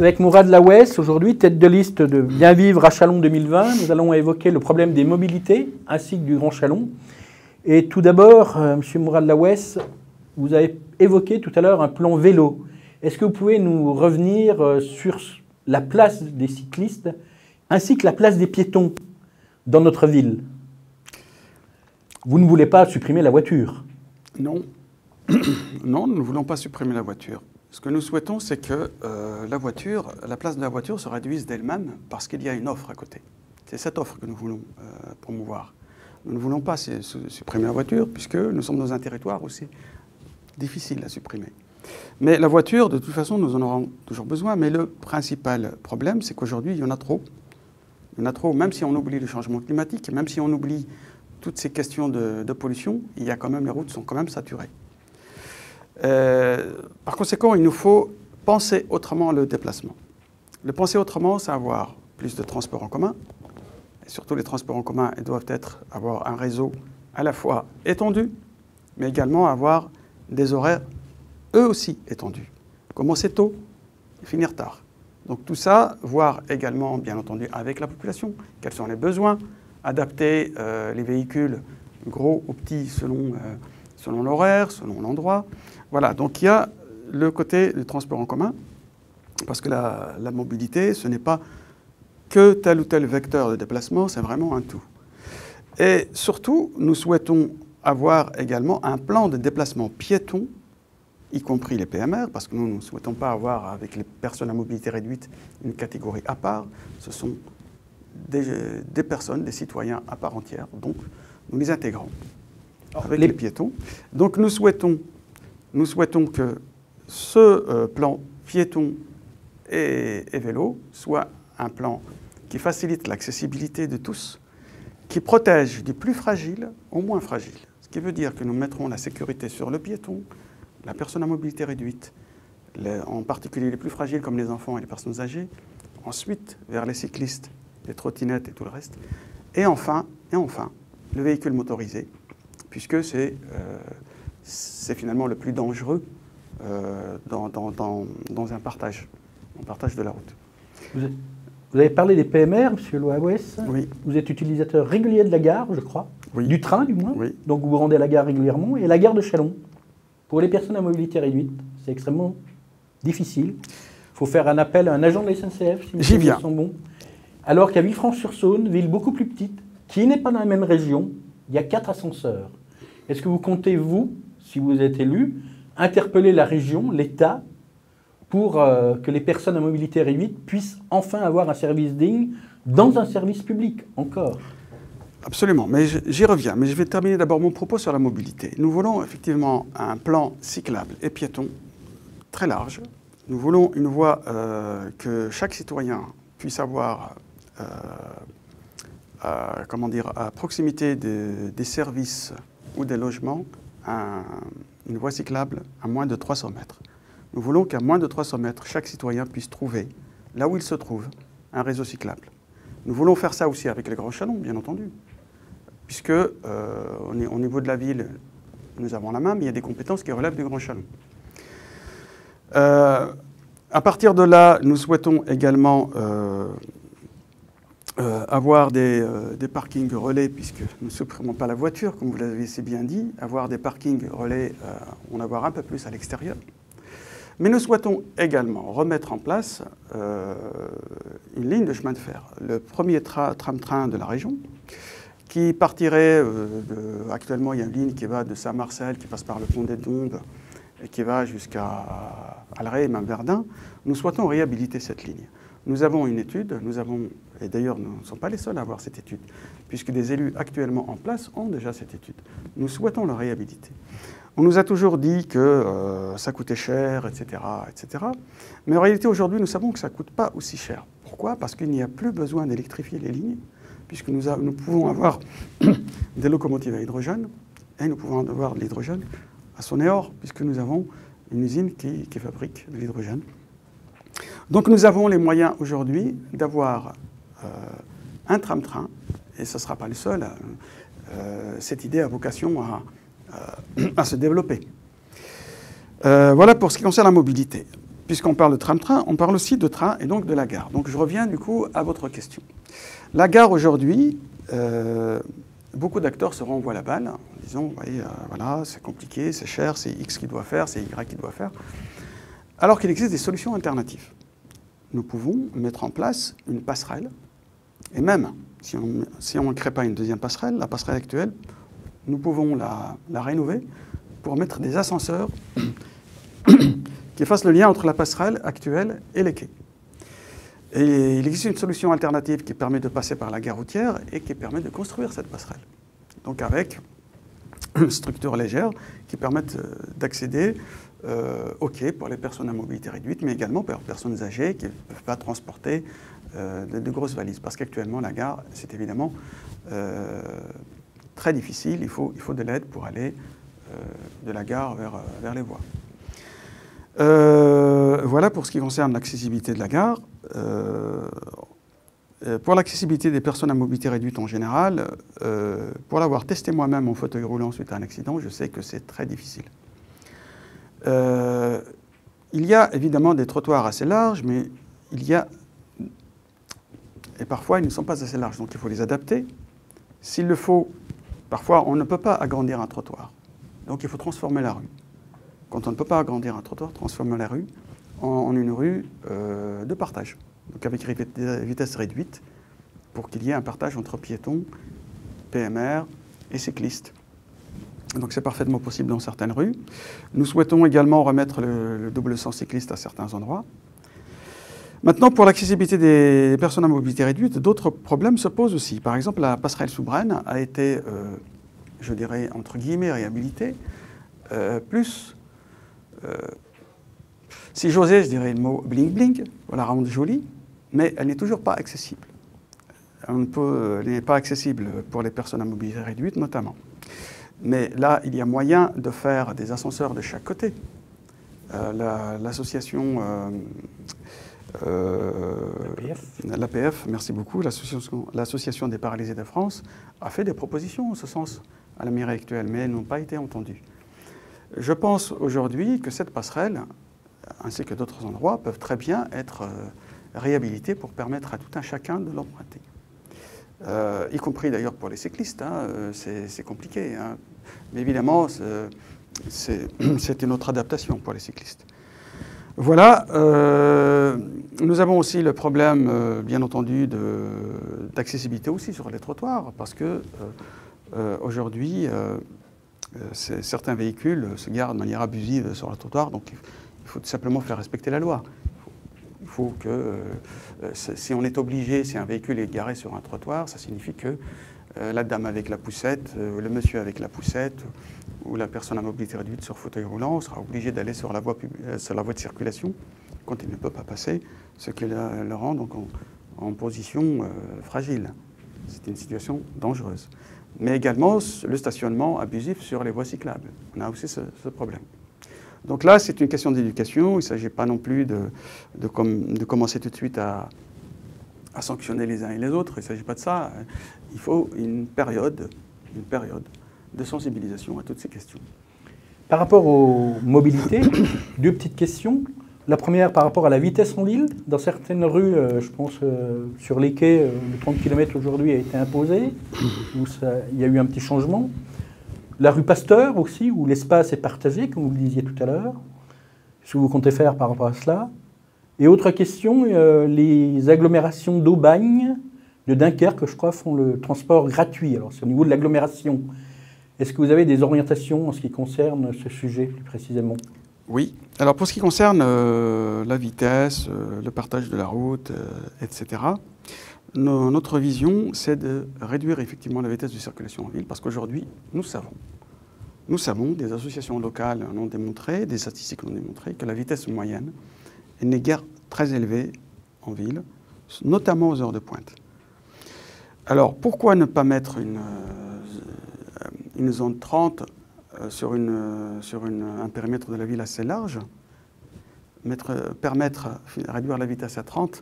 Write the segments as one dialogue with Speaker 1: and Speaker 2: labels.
Speaker 1: Avec Mourad Lawess, aujourd'hui, tête de liste de Bien Vivre à Châlons 2020, nous allons évoquer le problème des mobilités ainsi que du Grand Châlons. Et tout d'abord, Monsieur Mourad Lawess, vous avez évoqué tout à l'heure un plan vélo. Est-ce que vous pouvez nous revenir sur la place des cyclistes ainsi que la place des piétons dans notre ville? Vous ne voulez pas supprimer la voiture?
Speaker 2: Non. Non, nous ne voulons pas supprimer la voiture. Ce que nous souhaitons, c'est que la place de la voiture se réduise d'elle-même parce qu'il y a une offre à côté. C'est cette offre que nous voulons promouvoir. Nous ne voulons pas supprimer la voiture puisque nous sommes dans un territoire aussi difficile à supprimer. Mais la voiture, de toute façon, nous en aurons toujours besoin. Mais le principal problème, c'est qu'aujourd'hui, il y en a trop. Il y en a trop, même si on oublie le changement climatique, même si on oublie toutes ces questions de pollution, les routes sont quand même saturées. Par conséquent, il nous faut penser autrement le déplacement. Le penser autrement, c'est avoir plus de transports en commun. Et surtout, les transports en commun doivent avoir un réseau à la fois étendu, mais également avoir des horaires, eux aussi, étendus. Commencer tôt et finir tard. Donc tout ça, voir également, bien entendu, avec la population, quels sont les besoins, adapter les véhicules gros ou petits selon l'horaire, selon l'endroit. Voilà, donc il y a le côté du transport en commun, parce que la mobilité, ce n'est pas que tel ou tel vecteur de déplacement, c'est vraiment un tout. Et surtout, nous souhaitons avoir également un plan de déplacement piéton, y compris les PMR, parce que nous ne souhaitons pas avoir avec les personnes à mobilité réduite une catégorie à part. Ce sont des personnes, des citoyens à part entière, donc nous les intégrons avec les piétons. Donc nous souhaitons que ce plan piéton et vélo soit un plan qui facilite l'accessibilité de tous, qui protège du plus fragile au moins fragile. Ce qui veut dire que nous mettrons la sécurité sur le piéton, la personne à mobilité réduite, en particulier les plus fragiles comme les enfants et les personnes âgées, ensuite vers les cyclistes, les trottinettes et tout le reste, et enfin le véhicule motorisé, puisque c'est finalement le plus dangereux dans un partage de la route.
Speaker 1: Vous avez parlé des PMR, M. Lawess.
Speaker 2: Oui.
Speaker 1: Vous êtes utilisateur régulier de la gare, je crois.
Speaker 2: Oui.
Speaker 1: Du train, du moins.
Speaker 2: Oui.
Speaker 1: Donc vous vous rendez à la gare régulièrement. Et la gare de Châlons, pour les personnes à mobilité réduite, c'est extrêmement difficile. Il faut faire un appel à un agent de la SNCF, si
Speaker 2: J'y viens.
Speaker 1: Sont bons. Alors qu'à Villefranche-sur-Saône, ville beaucoup plus petite, qui n'est pas dans la même région, il y a 4 ascenseurs. Est-ce que vous comptez, vous, si vous êtes élu, interpeller la région, l'État, pour que les personnes à mobilité réduite puissent enfin avoir un service digne dans un service public, encore?
Speaker 2: Absolument, mais j'y reviens. Mais je vais terminer d'abord mon propos sur la mobilité. Nous voulons effectivement un plan cyclable et piéton très large. Nous voulons une voie que chaque citoyen puisse avoir à proximité des services ou des logements, une voie cyclable à moins de 300 mètres. Nous voulons qu'à moins de 300 mètres, chaque citoyen puisse trouver, là où il se trouve, un réseau cyclable. Nous voulons faire ça aussi avec les Grands Châlons, bien entendu, puisque au niveau de la ville, nous avons la main, mais il y a des compétences qui relèvent du Grand Châlons. À partir de là, nous souhaitons également avoir des parkings relais, puisque nous ne supprimons pas la voiture, comme vous l'avez si bien dit, avoir des parkings relais, en avoir un peu plus à l'extérieur. Mais nous souhaitons également remettre en place une ligne de chemin de fer. Le premier tram-train de la région, qui partirait, actuellement il y a une ligne qui va de Saint-Marcel, qui passe par le pont des Dombes, et qui va jusqu'à Alray et même Verdun. Nous souhaitons réhabiliter cette ligne. Nous avons une étude, et d'ailleurs nous ne sommes pas les seuls à avoir cette étude, puisque des élus actuellement en place ont déjà cette étude. Nous souhaitons la réhabiliter. On nous a toujours dit que ça coûtait cher, etc., etc. Mais en réalité, aujourd'hui, nous savons que ça ne coûte pas aussi cher. Pourquoi? Parce qu'il n'y a plus besoin d'électrifier les lignes, puisque nous pouvons avoir des locomotives à hydrogène, et nous pouvons avoir de l'hydrogène à Sonéor, puisque nous avons une usine qui fabrique de l'hydrogène. Donc nous avons les moyens aujourd'hui d'avoir un tram-train, et ce ne sera pas le seul. Cette idée a vocation à se développer. Voilà pour ce qui concerne la mobilité. puisqu'on parle de tram-train, on parle aussi de train et donc de la gare. Donc je reviens du coup à votre question. La gare aujourd'hui, beaucoup d'acteurs se renvoient la balle en disant oui, voilà, c'est compliqué, c'est cher, c'est X qui doit faire, c'est Y qui doit faire. Alors qu'il existe des solutions alternatives. Nous pouvons mettre en place une passerelle, et même si on ne crée pas une deuxième passerelle, la passerelle actuelle, nous pouvons la rénover pour mettre des ascenseurs qui fassent le lien entre la passerelle actuelle et les quais. Et il existe une solution alternative qui permet de passer par la gare routière et qui permet de construire cette passerelle. Donc avec une structure légère qui permettent d'accéder aux quais pour les personnes à mobilité réduite, mais également pour les personnes âgées qui ne peuvent pas transporter de grosses valises. Parce qu'actuellement, la gare, c'est évidemment très difficile. Il faut de l'aide pour aller de la gare vers les voies. Voilà pour ce qui concerne l'accessibilité de la gare. Pour l'accessibilité des personnes à mobilité réduite en général, pour l'avoir testé moi-même en fauteuil roulant suite à un accident, je sais que c'est très difficile. Il y a évidemment des trottoirs assez larges, mais et parfois ils ne sont pas assez larges, donc il faut les adapter. S'il le faut, parfois on ne peut pas agrandir un trottoir, donc il faut transformer la rue. Quand on ne peut pas agrandir un trottoir, transformer la rue en une rue de partage, donc avec vitesse réduite, pour qu'il y ait un partage entre piétons, PMR et cyclistes. Donc c'est parfaitement possible dans certaines rues. Nous souhaitons également remettre le double sens cycliste à certains endroits. Maintenant, pour l'accessibilité des personnes à mobilité réduite, d'autres problèmes se posent aussi. Par exemple, la passerelle sous Brennes a été, je dirais, entre guillemets, réhabilitée, si j'osais, je dirais le mot bling-bling, pour la rendre jolie, mais elle n'est toujours pas accessible. Elle n'est pas accessible pour les personnes à mobilité réduite, notamment. Mais là, il y a moyen de faire des ascenseurs de chaque côté. L'association... L'APF, merci beaucoup, l'association des paralysés de France, a fait des propositions en ce sens à la mairie actuelle, mais elles n'ont pas été entendues. Je pense aujourd'hui que cette passerelle, ainsi que d'autres endroits, peuvent très bien être réhabilités pour permettre à tout un chacun de l'emprunter. Y compris d'ailleurs pour les cyclistes, hein, c'est compliqué. Hein. Mais évidemment, c'est une autre adaptation pour les cyclistes. Voilà. Nous avons aussi le problème, bien entendu, d'accessibilité aussi sur les trottoirs, parce que aujourd'hui, certains véhicules se garent de manière abusive sur le trottoir, donc il faut tout simplement faire respecter la loi. Il faut que, si on est obligé, si un véhicule est garé sur un trottoir, ça signifie que la dame avec la poussette, le monsieur avec la poussette, ou la personne à mobilité réduite sur fauteuil roulant sera obligé d'aller sur la voie de circulation quand il ne peut pas passer, ce qui le rend donc en position fragile. C'est une situation dangereuse. Mais également le stationnement abusif sur les voies cyclables. On a aussi ce problème. Donc là, c'est une question d'éducation. Il ne s'agit pas non plus de commencer tout de suite à sanctionner les uns et les autres. Il ne s'agit pas de ça. Il faut une période de sensibilisation à toutes ces questions.
Speaker 1: Par rapport aux mobilités, deux petites questions. La première, par rapport à la vitesse en ville. Dans certaines rues, je pense sur les quais, le 30 km aujourd'hui a été imposé, où il y a eu un petit changement. La rue Pasteur aussi, où l'espace est partagé, comme vous le disiez tout à l'heure. Ce que vous comptez faire par rapport à cela. Et autre question, les agglomérations d'Aubagne, de Dunkerque, je crois, font le transport gratuit. Alors c'est au niveau de l'agglomération. Est-ce que vous avez des orientations en ce qui concerne ce sujet plus précisément?
Speaker 2: Oui. Alors pour ce qui concerne la vitesse, le partage de la route, etc., notre vision, c'est de réduire effectivement la vitesse de circulation en ville, parce qu'aujourd'hui, nous savons, des associations locales l'ont démontré, des statistiques l'ont démontré, que la vitesse moyenne n'est guère très élevée en ville, notamment aux heures de pointe. Alors pourquoi ne pas mettre une zone 30 sur un périmètre de la ville assez large, réduire la vitesse à 30,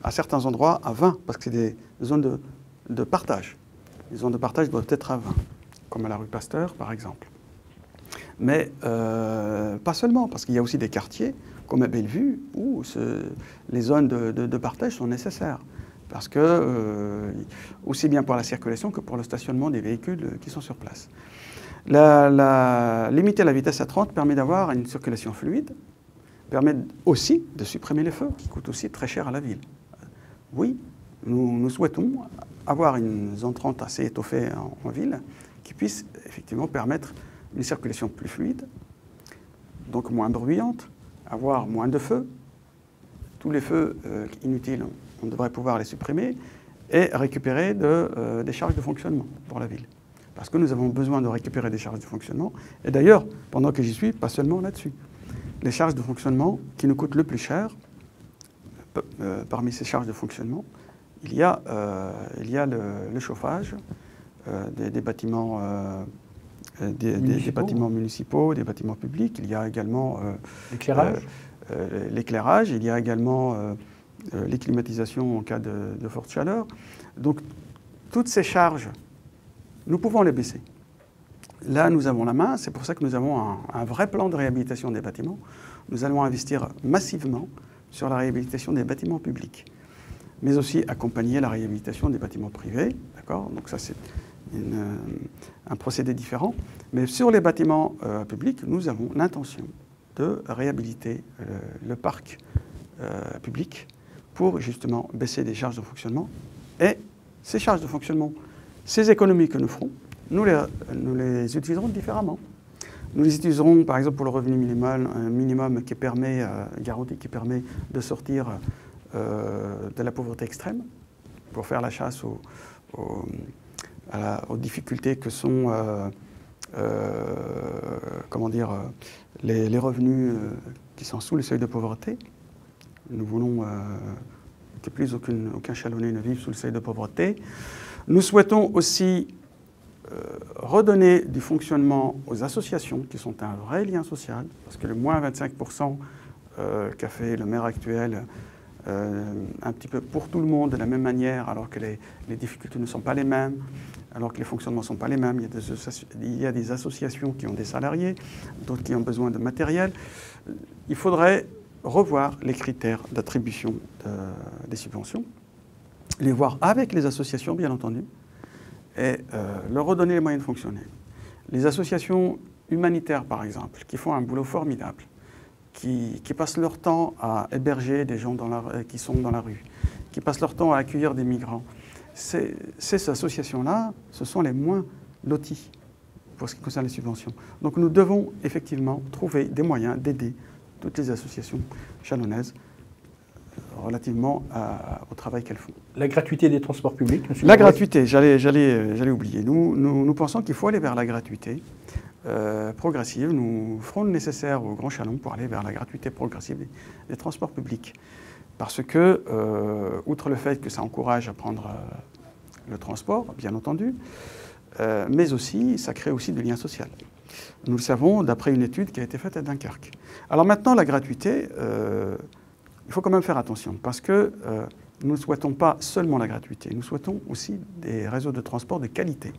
Speaker 2: à certains endroits à 20, parce que c'est des zones de partage. Les zones de partage doivent être à 20, comme à la rue Pasteur, par exemple. Mais pas seulement, parce qu'il y a aussi des quartiers comme à Bellevue, où les zones de partage sont nécessaires. Parce que, aussi bien pour la circulation que pour le stationnement des véhicules qui sont sur place. Limiter la vitesse à 30 permet d'avoir une circulation fluide, permet aussi de supprimer les feux, qui coûtent aussi très cher à la ville. Oui, nous souhaitons avoir une zone 30 assez étoffée en ville, qui puisse effectivement permettre une circulation plus fluide, donc moins bruyante, avoir moins de feux. Tous les feux inutiles, on devrait pouvoir les supprimer et récupérer des charges de fonctionnement pour la ville. Parce que nous avons besoin de récupérer des charges de fonctionnement. Et d'ailleurs, pendant que j'y suis, pas seulement là-dessus. Les charges de fonctionnement qui nous coûtent le plus cher, parmi ces charges de fonctionnement, il y a le chauffage des bâtiments, des bâtiments municipaux, des bâtiments publics. Il y a également l'éclairage, il y a également les climatisations en cas de forte chaleur. Donc, toutes ces charges, nous pouvons les baisser. Là, nous avons la main, c'est pour ça que nous avons un vrai plan de réhabilitation des bâtiments. Nous allons investir massivement sur la réhabilitation des bâtiments publics, mais aussi accompagner la réhabilitation des bâtiments privés. D'accord ? Donc ça, c'est un procédé différent. Mais sur les bâtiments publics, nous avons l'intention de réhabiliter le parc public pour justement baisser les charges de fonctionnement. Et ces charges de fonctionnement, ces économies que nous ferons, nous les utiliserons différemment. Nous les utiliserons par exemple pour le revenu minimum qui permet, garanti, qui permet de sortir de la pauvreté extrême, pour faire la chasse aux difficultés que sont les revenus qui sont sous le seuil de pauvreté. Nous voulons que plus aucun Chalonnais ne vive sous le seuil de pauvreté. Nous souhaitons aussi redonner du fonctionnement aux associations qui sont un vrai lien social, parce que le moins 25% qu'a fait le maire actuel, un petit peu pour tout le monde de la même manière, alors que les difficultés ne sont pas les mêmes, alors que les fonctionnements ne sont pas les mêmes. Il y a des associations qui ont des salariés, d'autres qui ont besoin de matériel. Il faudrait revoir les critères d'attribution des subventions, les voir avec les associations, bien entendu, et leur redonner les moyens de fonctionner. Les associations humanitaires, par exemple, qui font un boulot formidable, qui passent leur temps à héberger des gens qui sont dans la rue, qui passent leur temps à accueillir des migrants, ces associations-là, ce sont les moins loties pour ce qui concerne les subventions. Donc nous devons effectivement trouver des moyens d'aider toutes les associations chalonnaises relativement au travail qu'elles font.
Speaker 1: La gratuité des transports publics, monsieur
Speaker 2: La gratuité, j'allais oublier. Nous pensons qu'il faut aller vers la gratuité progressive. Nous ferons le nécessaire au Grand Chalon pour aller vers la gratuité progressive des transports publics. Parce que, outre le fait que ça encourage à prendre le transport, bien entendu, mais aussi, ça crée aussi du lien social. Nous le savons d'après une étude qui a été faite à Dunkerque. Alors maintenant, la gratuité, il faut quand même faire attention, parce que nous ne souhaitons pas seulement la gratuité, nous souhaitons aussi des réseaux de transport de qualité.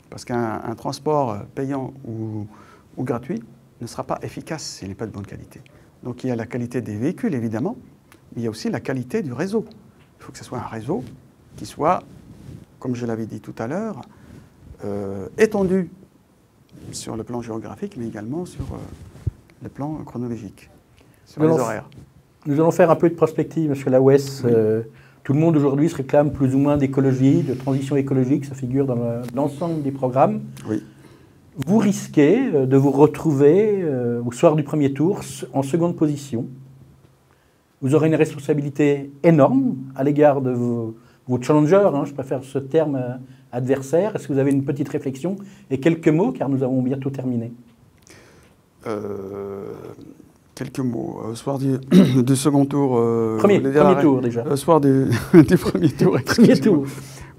Speaker 2: Parce qu'un transport payant ou gratuit ne sera pas efficace s'il n'est pas de bonne qualité. Donc il y a la qualité des véhicules, évidemment, mais il y a aussi la qualité du réseau. Il faut que ce soit un réseau qui soit, comme je l'avais dit tout à l'heure, étendu sur le plan géographique, mais également sur le plan chronologique, sur les horaires.
Speaker 1: Nous allons faire un peu de prospective, M. Lawes. Oui. Tout le monde aujourd'hui se réclame plus ou moins d'écologie, de transition écologique, ça figure dans l'ensemble des programmes.
Speaker 2: Oui.
Speaker 1: Vous risquez de vous retrouver au soir du premier tour en seconde position. Vous aurez une responsabilité énorme à l'égard de vos challengers, je préfère ce terme adversaire. Est-ce que vous avez une petite réflexion et quelques mots, car nous avons bientôt terminé?
Speaker 2: Quelques mots. Soir du second tour.
Speaker 1: Premier tour déjà.
Speaker 2: Soir du premier tour.
Speaker 1: Premier tour.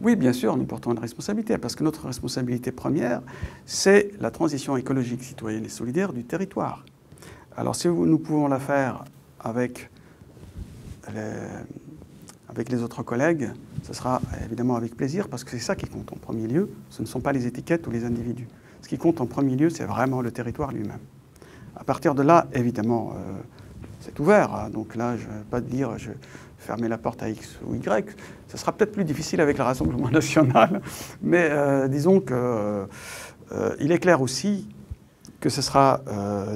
Speaker 2: Oui, bien sûr, nous portons une responsabilité, parce que notre responsabilité première, c'est la transition écologique, citoyenne et solidaire du territoire. Alors si nous pouvons la faire avec les autres collègues, ce sera évidemment avec plaisir, parce que c'est ça qui compte en premier lieu. Ce ne sont pas les étiquettes ou les individus. Ce qui compte en premier lieu, c'est vraiment le territoire lui-même. À partir de là, évidemment, c'est ouvert. Hein. Donc là, je ne vais pas te dire, je vais fermer la porte à X ou Y. Ce sera peut-être plus difficile avec le Rassemblement national, mais disons qu'il est clair aussi que ce sera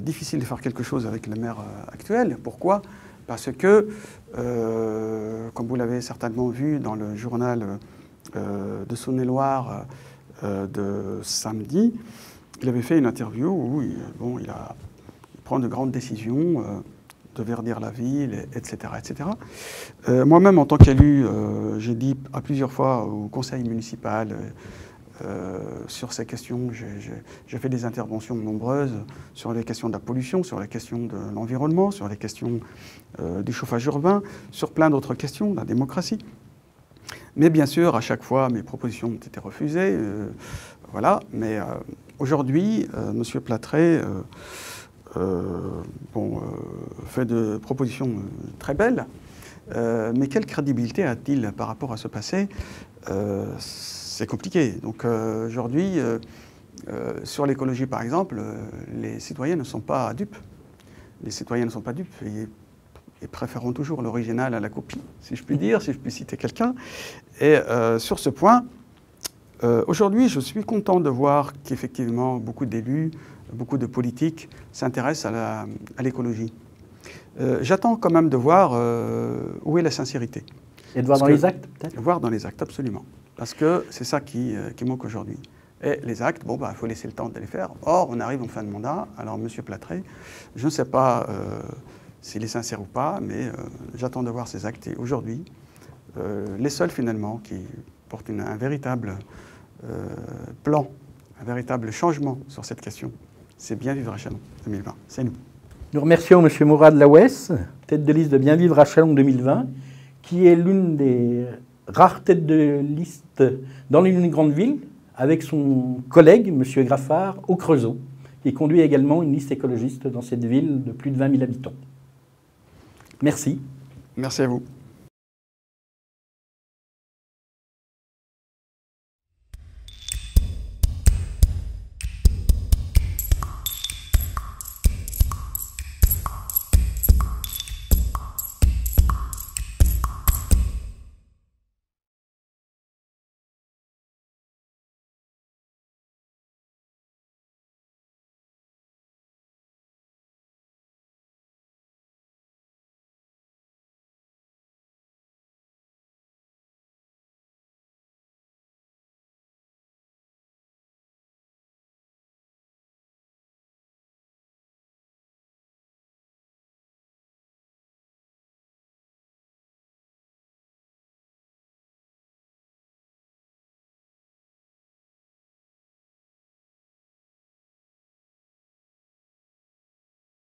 Speaker 2: difficile de faire quelque chose avec le maire actuel. Pourquoi ? Parce que, comme vous l'avez certainement vu dans le journal de Saône-et-Loire de samedi, il avait fait une interview où il prend de grandes décisions de verdir la ville, etc. etc. Moi-même, en tant qu'élu, j'ai dit à plusieurs fois au conseil municipal sur ces questions, j'ai fait des interventions nombreuses sur les questions de la pollution, sur les questions de l'environnement, sur les questions du chauffage urbain, sur plein d'autres questions, de la démocratie. Mais bien sûr, à chaque fois, mes propositions ont été refusées. Voilà. Mais aujourd'hui, M. Plattret fait de propositions très belles. Mais quelle crédibilité a-t-il par rapport à ce passé ? C'est compliqué. Donc aujourd'hui, sur l'écologie par exemple, les citoyens ne sont pas dupes. Les citoyens ne sont pas dupes et préféreront toujours l'original à la copie, si je puis dire, si je puis citer quelqu'un. Et sur ce point, aujourd'hui, je suis content de voir qu'effectivement beaucoup d'élus, beaucoup de politiques s'intéressent à l'écologie. J'attends quand même de voir où est la sincérité.
Speaker 1: Et de voir dans les actes, peut-être ?
Speaker 2: Voir dans les actes, absolument. Parce que c'est ça qui manque aujourd'hui. Et les actes, il faut laisser le temps de les faire. Or, on arrive en fin de mandat. Alors, M. Plattret, je ne sais pas s'il est sincère ou pas, mais j'attends de voir ces actes. Et aujourd'hui, les seuls, finalement, qui portent un véritable plan, un véritable changement sur cette question, c'est Bien Vivre à Châlons 2020. C'est nous.
Speaker 1: Nous remercions M. Mourad Lawess, tête de liste de Bien Vivre à Châlons 2020, qui est l'une des rares têtes de liste dans une grande ville, avec son collègue, M. Graffard, au Creusot, qui conduit également une liste écologiste dans cette ville de plus de 20 000 habitants. Merci.
Speaker 2: Merci à vous.